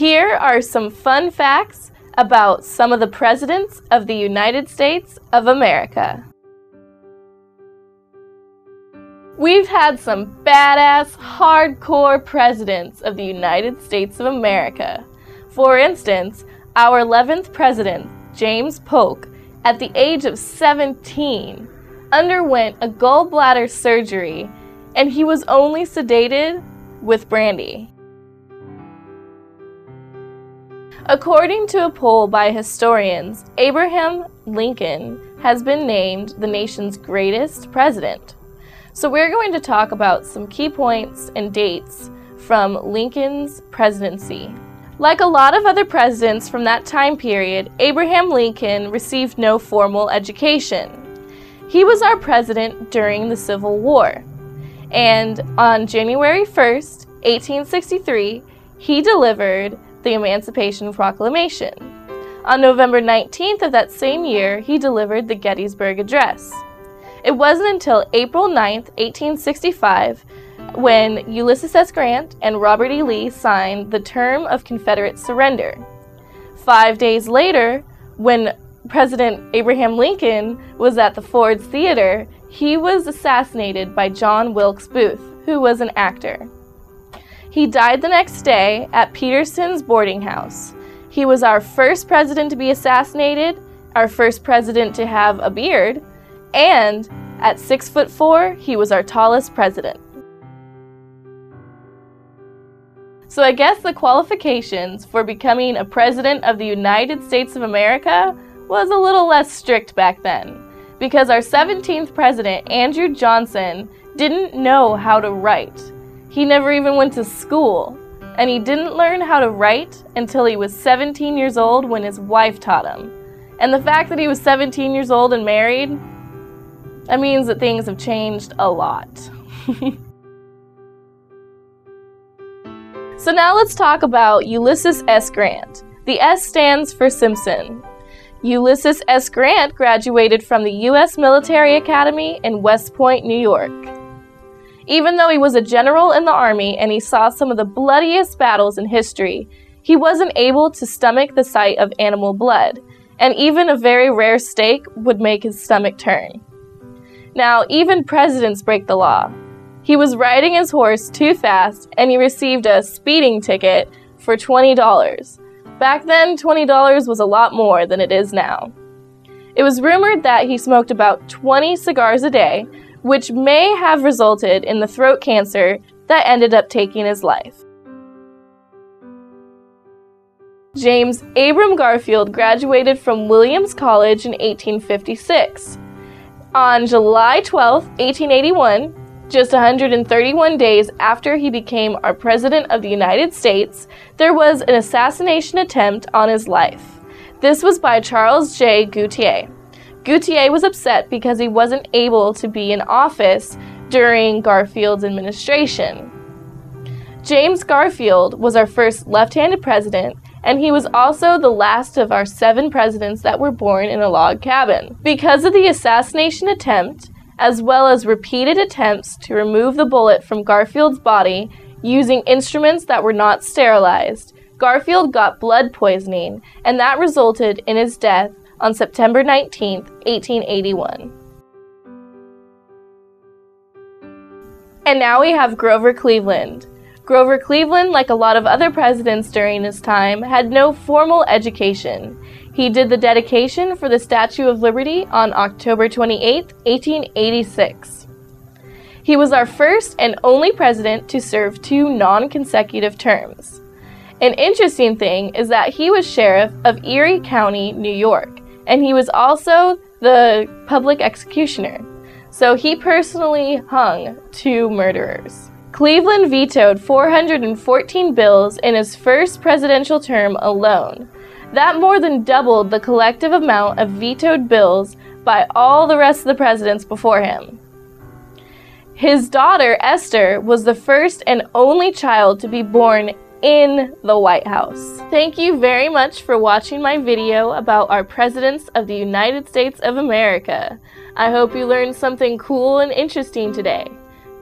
Here are some fun facts about some of the presidents of the United States of America. We've had some badass, hardcore presidents of the United States of America. For instance, our 11th president, James Polk, at the age of 17, underwent a gallbladder surgery, and he was only sedated with brandy. According to a poll by historians, Abraham Lincoln has been named the nation's greatest president. So we're going to talk about some key points and dates from Lincoln's presidency. Like a lot of other presidents from that time period, Abraham Lincoln received no formal education. He was our president during the Civil War. And on January 1st, 1863, he delivered the Emancipation Proclamation. On November 19th of that same year, he delivered the Gettysburg Address. It wasn't until April 9th, 1865, when Ulysses S Grant and Robert E. Lee signed the term of Confederate surrender. 5 days later, when President Abraham Lincoln was at the Ford's Theater, he was assassinated by John Wilkes Booth, who was an actor. He died the next day at Peterson's boarding house. He was our first president to be assassinated, our first president to have a beard, and at 6'4", he was our tallest president. So I guess the qualifications for becoming a president of the United States of America was a little less strict back then, because our 17th president, Andrew Johnson, didn't know how to write. He never even went to school, and he didn't learn how to write until he was 17 years old when his wife taught him. And the fact that he was 17 years old and married, that means that things have changed a lot. So now let's talk about Ulysses S Grant. The S stands for Simpson. Ulysses S Grant graduated from the U.S. Military Academy in West Point, New York. Even though he was a general in the Army and he saw some of the bloodiest battles in history, he wasn't able to stomach the sight of animal blood, and even a very rare steak would make his stomach turn. Now, even presidents break the law. He was riding his horse too fast, and he received a speeding ticket for $20. Back then, $20 was a lot more than it is now. It was rumored that he smoked about 20 cigars a day, which may have resulted in the throat cancer that ended up taking his life. James Abram Garfield graduated from Williams College in 1856. On July 12, 1881, just 131 days after he became our President of the United States, there was an assassination attempt on his life. This was by Charles J. Goutier. Goutier was upset because he wasn't able to be in office during Garfield's administration. James Garfield was our first left-handed president, and he was also the last of our 7 presidents that were born in a log cabin. Because of the assassination attempt, as well as repeated attempts to remove the bullet from Garfield's body using instruments that were not sterilized, Garfield got blood poisoning, and that resulted in his death on September 19, 1881. And now we have Grover Cleveland. Grover Cleveland, like a lot of other presidents during his time, had no formal education. He did the dedication for the Statue of Liberty on October 28, 1886. He was our first and only president to serve 2 non-consecutive terms. An interesting thing is that he was sheriff of Erie County, New York, and he was also the public executioner. So he personally hung 2 murderers. Cleveland vetoed 414 bills in his first presidential term alone. That more than doubled the collective amount of vetoed bills by all the rest of the presidents before him. His daughter, Esther, was the first and only child to be born in the White House. Thank you very much for watching my video about our presidents of the United States of America. I hope you learned something cool and interesting today.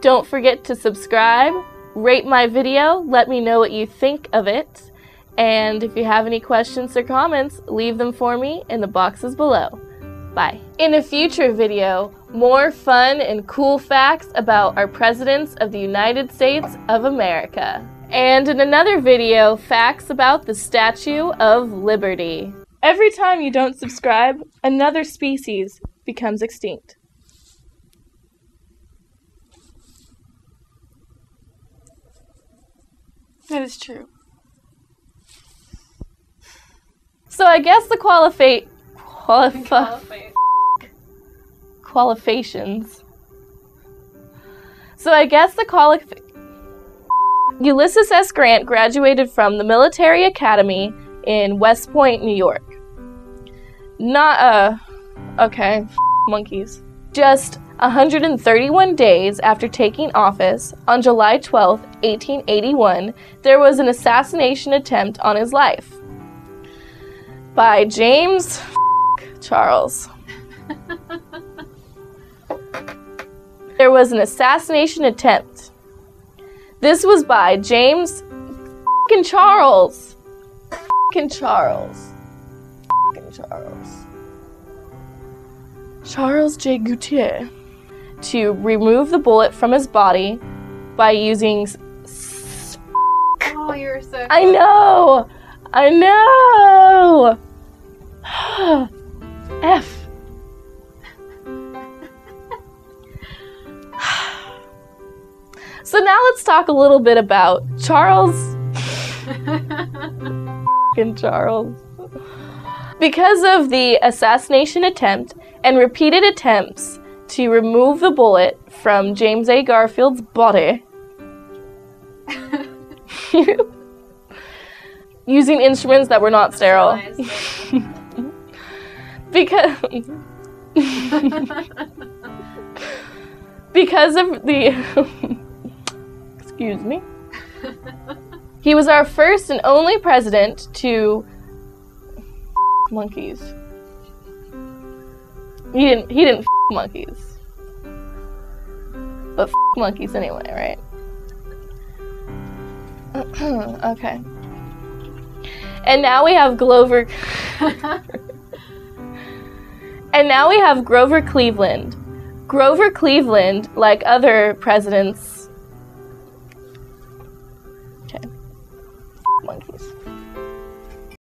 Don't forget to subscribe, rate my video, let me know what you think of it, And if you have any questions or comments, leave them for me in the boxes below. Bye. In a future video, more fun and cool facts about our presidents of the United States of America. And in another video, facts about the Statue of Liberty. Every time you don't subscribe, another species becomes extinct. That is true. So I guess the qualifications. So I guess the Ulysses S Grant graduated from the Military Academy in West Point, New York. Okay, monkeys. Just 131 days after taking office, on July 12, 1881, there was an assassination attempt on his life by James Charles. There was an assassination attempt. This was by James Charles. Charles J. Gutier, to remove the bullet from his body by using Oh, you're so I know! F. So now let's talk a little bit about Charles. Charles. Because of the assassination attempt and repeated attempts to remove the bullet from James A. Garfield's body, using instruments that were not sterile. because of the excuse me. He was our first and only president to monkeys. He didn't monkeys. But monkeys anyway, right? Okay. And now we have Grover Cleveland. Grover Cleveland, like other presidents